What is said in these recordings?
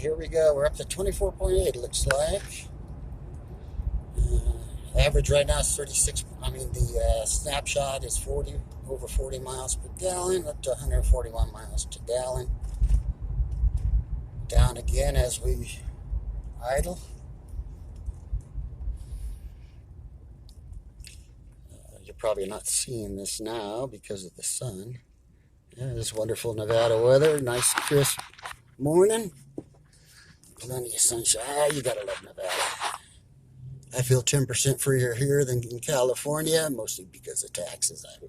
here we go. We're up to 24.8, looks like. Average right now is 36. The snapshot is over 40 miles per gallon, up to 141 miles per gallon. Down again as we idle. You're probably not seeing this now because of the sun. Yeah, this wonderful Nevada weather. Nice crisp morning. Plenty of sunshine. You gotta love Nevada. I feel 10% freer here than in California, mostly because of taxes. I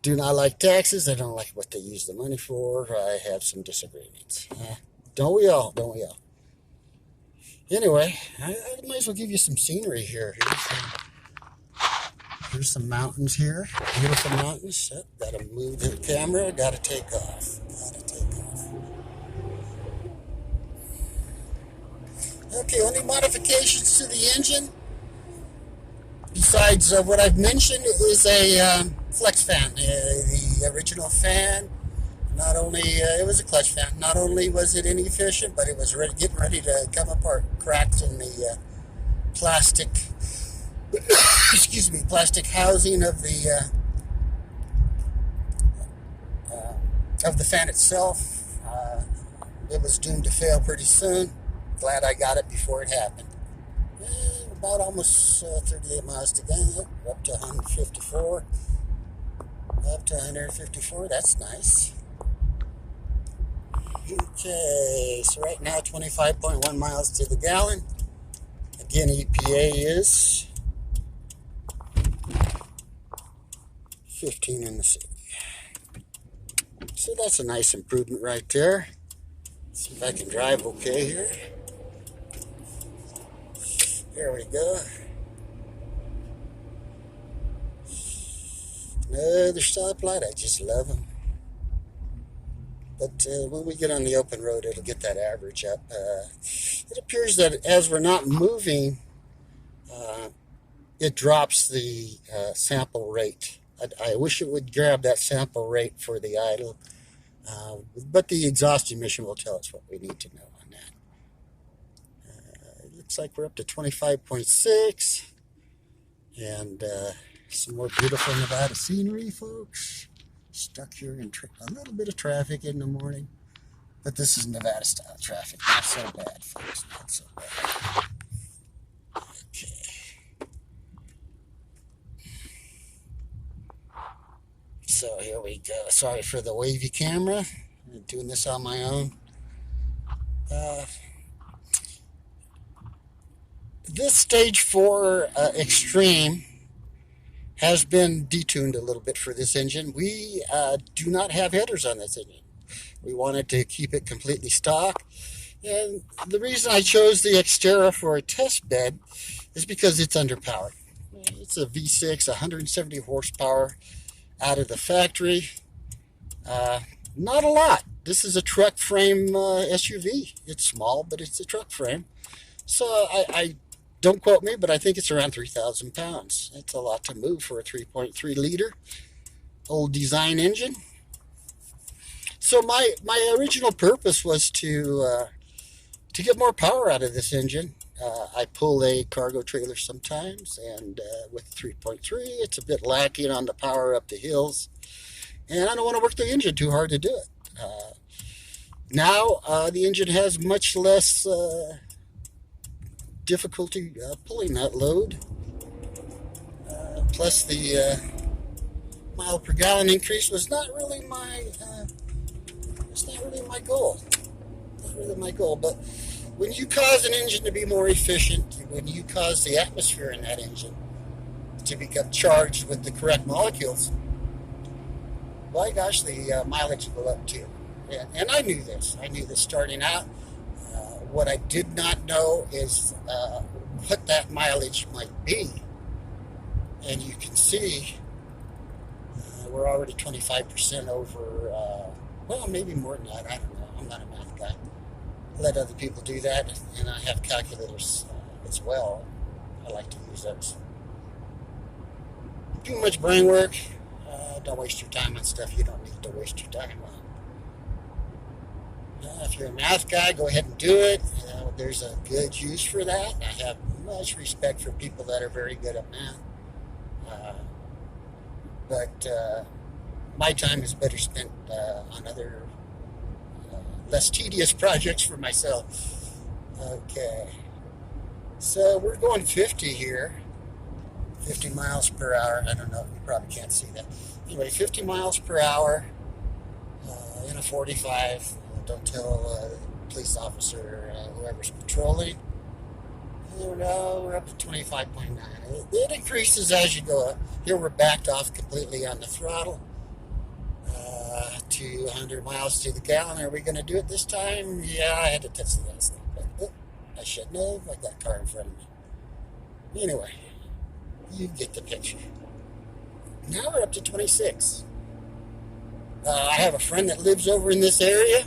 do not like taxes. I don't like what they use the money for. I have some disagreements. Don't we all? Don't we all? Anyway, I might as well give you some scenery here. Here's some mountains here. Beautiful mountains. Gotta move the camera. Gotta take off. Okay, only modifications to the engine, besides what I've mentioned, is a flex fan. The original fan, not only, it was a clutch fan, not only was it inefficient, but it was getting ready to come apart, cracked in the plastic, plastic housing of the fan itself. It was doomed to fail pretty soon. Glad I got it before it happened. About almost 38 miles to go, up to 154. Up to 154, that's nice. Okay, so right now 25.1 miles to the gallon. Again, EPA is 15 in the city. So that's a nice improvement right there. See if I can drive okay here. There we go. Another stoplight. I just love them. But when we get on the open road, it'll get that average up. It appears that as we're not moving, it drops the sample rate. I wish it would grab that sample rate for the idle. But the exhaust emission will tell us what we need to know on that. It looks like we're up to 25.6. And some more beautiful Nevada scenery, folks. Stuck here in a little bit of traffic in the morning. But this is Nevada style traffic. Not so bad, folks. Not so bad. Okay. So here we go. Sorry for the wavy camera. I'm doing this on my own. This stage 4 Extreme has been detuned a little bit for this engine. We do not have headers on this engine. We wanted to keep it completely stock. And the reason I chose the Xterra for a test bed is because it's underpowered. It's a V6, 170 horsepower out of the factory. Not a lot. This is a truck frame SUV. It's small, but it's a truck frame. So I don't quote me, but I think it's around 3,000 pounds. That's a lot to move for a 3.3 liter old design engine. So my original purpose was to get more power out of this engine. I pull a cargo trailer sometimes, and with 3.3, it's a bit lacking on the power up the hills. And I don't want to work the engine too hard to do it. Now the engine has much less difficulty pulling that load. Plus the mile per gallon increase was not really my goal. Not really my goal. But when you cause an engine to be more efficient, when you cause the atmosphere in that engine to become charged with the correct molecules, by gosh, the mileage will go up too. And I knew this. I knew this starting out. What I did not know is what that mileage might be. And you can see we're already 25% over, well, maybe more than that. I don't know. I'm not a math guy. Let other people do that. And I have calculators as well. I like to use those. Too much brain work. Don't waste your time on stuff you don't need to waste your time on. If you're a math guy, go ahead and do it. There's a good use for that. I have much respect for people that are very good at math. But my time is better spent on other less tedious projects for myself. Okay. So we're going 50 here. 50 miles per hour. I don't know. You probably can't see that. Anyway, 50 miles per hour in a 45. Don't tell the police officer, whoever's patrolling. We're up to 25.9. It increases as you go up. Here we're backed off completely on the throttle. 200 miles to the gallon. Are we going to do it this time? Yeah, I had to touch the gas thing. But I shouldn't have. I got a car in front of me. Anyway, you get the picture. Now we're up to 26. I have a friend that lives over in this area.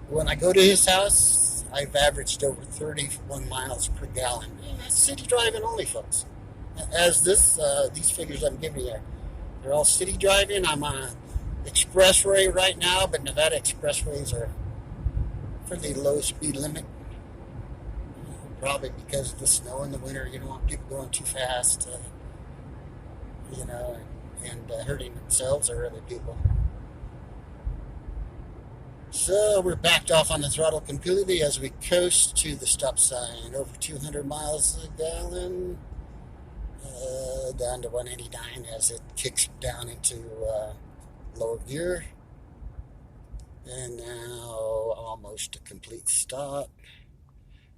When I go to his house, I've averaged over 31 miles per gallon. That's city driving only, folks. As these figures I'm giving you, they're all city driving. I'm on an expressway right now, but Nevada expressways are pretty low speed limit. Probably because of the snow in the winter. You don't want people going too fast, and hurting themselves or other people. So we're backed off on the throttle completely as we coast to the stop sign. Over 200 miles a gallon, down to 189 as it kicks down into lower gear. And now almost a complete stop.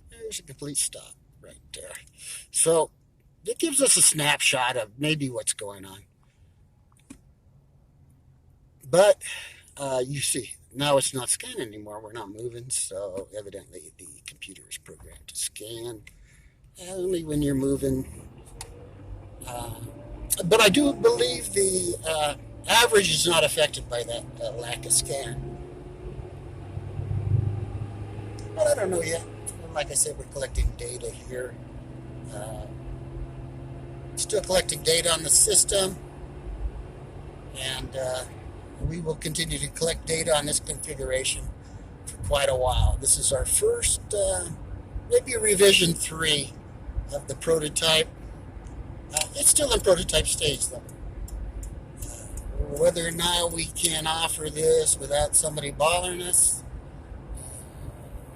There's a complete stop right there. So it gives us a snapshot of maybe what's going on. But you see, now it's not scanning anymore. We're not moving, so evidently the computer is programmed to scan only when you're moving. But I do believe the average is not affected by that lack of scan. But I don't know yet. Like I said, we're collecting data here. Still collecting data on the system. And we will continue to collect data on this configuration for quite a while. This is our first, maybe revision 3 of the prototype. It's still in prototype stage, though. Whether or not we can offer this without somebody bothering us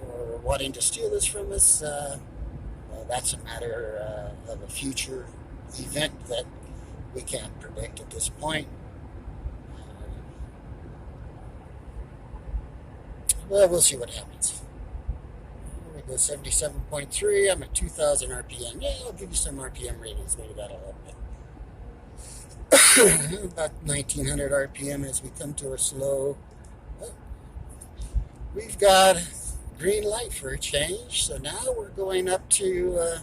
or wanting to steal this from us, that's a matter of a future event that we can't predict at this point. Well, we'll see what happens. Here we go, 77.3. I'm at 2,000 RPM. Yeah, I'll give you some RPM ratings. Maybe that'll help it. About 1,900 RPM as we come to a slow. We've got green light for a change. So now we're going up to,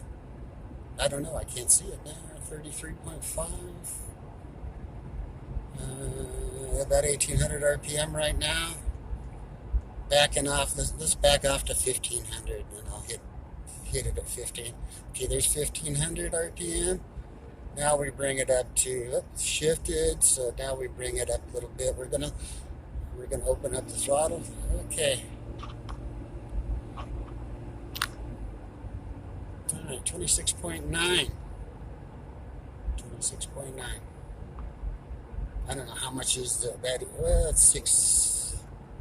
I don't know, I can't see it now, 33.5. About 1,800 RPM right now. Backing off, let's back off to 1,500, and I'll hit it at 15. Okay, there's 1,500 RPM. Now we bring it up to shifted, so now we bring it up a little bit. We're gonna open up the throttle. Okay. All right, 26.9. 26.9. I don't know how much is that. Well, it's 6.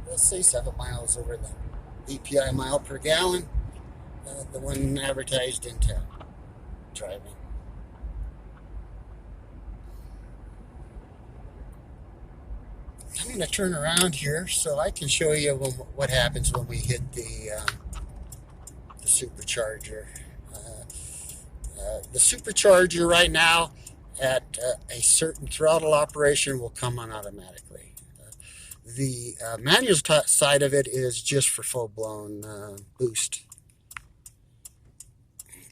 Let's say 7 miles over the EPI mile per gallon, the one advertised in town driving. I'm going to turn around here so I can show you what happens when we hit the supercharger. The supercharger right now at a certain throttle operation will come on automatically. The manual side of it is just for full-blown boost.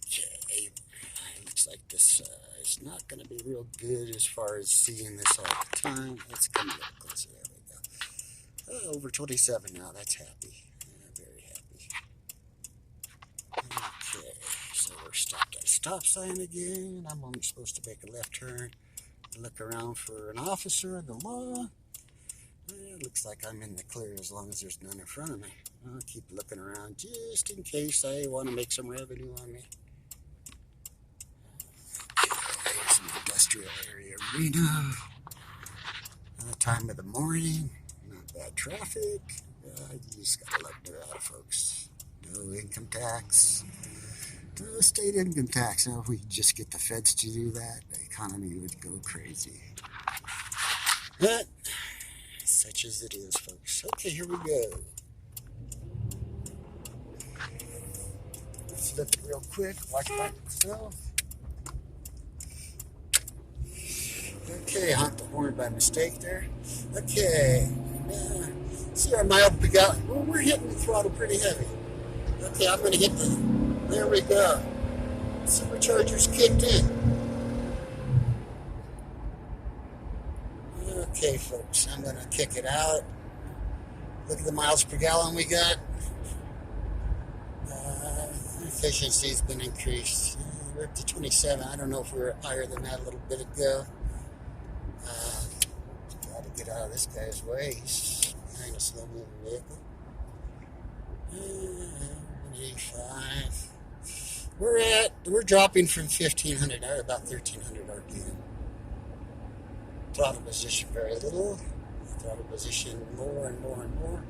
Okay, looks like this is not going to be real good as far as seeing this all the time. Let's come a little closer. There we go. Over 27 now. That's happy. Very happy. Okay, so we're stopped at a stop sign again. I'm only supposed to make a left turn. Look around for an officer of the law. It looks like I'm in the clear as long as there's none in front of me. I'll keep looking around just in case I want to make some revenue on me. Here's an industrial area arena. Time of the morning. Not bad traffic. You just gotta love Nevada, folks. No income tax. No state income tax. Now, if we could just get the feds to do that, the economy would go crazy. But such as it is, folks. Okay, here we go. Let's look real quick. Watch myself. Okay, honk the horn by mistake there. Okay, see our mild per gallon. Well, we're hitting the throttle pretty heavy. Okay, I'm going to hit the. There we go. Superchargers kicked in. Okay, folks, I'm going to kick it out. Look at the miles per gallon we got. Efficiency's been increased. We're up to 27. I don't know if we were higher than that a little bit ago. Got to get out of this guy's way. He's behind a slow-moving vehicle. 85. We're dropping from 1500 to about 1300 RPM. Throttle position very little. Throttle position more and more and more.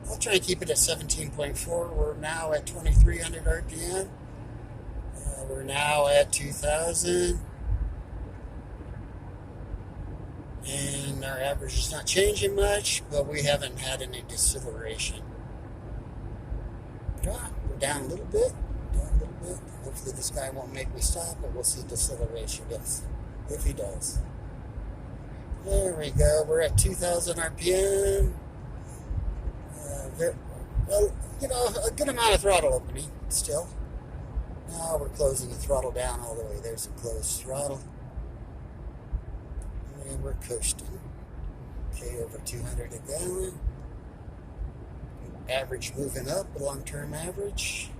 I'll try and keep it at 17.4. We're now at 2300 RPM. We're now at 2000. And our average is not changing much, but we haven't had any deceleration. We're down a little bit. Hopefully this guy won't make me stop, but we'll see deceleration if he does. There we go. We're at 2000 RPM. Well, a good amount of throttle opening still. Now we're closing the throttle down all the way. There's a closed throttle. And we're coasting. Okay, over 200 a gallon. Average moving up, long-term average.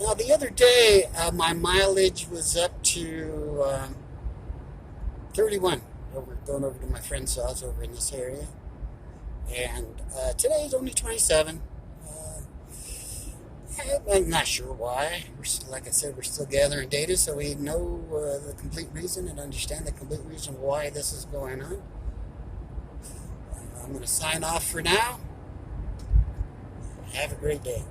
Now, the other day, my mileage was up to 31. Going over to my friend's house over in this area. And today is only 27. I'm not sure why. Like I said, we're still gathering data, so we know the complete reason and understand the complete reason why this is going on. I'm going to sign off for now. Have a great day.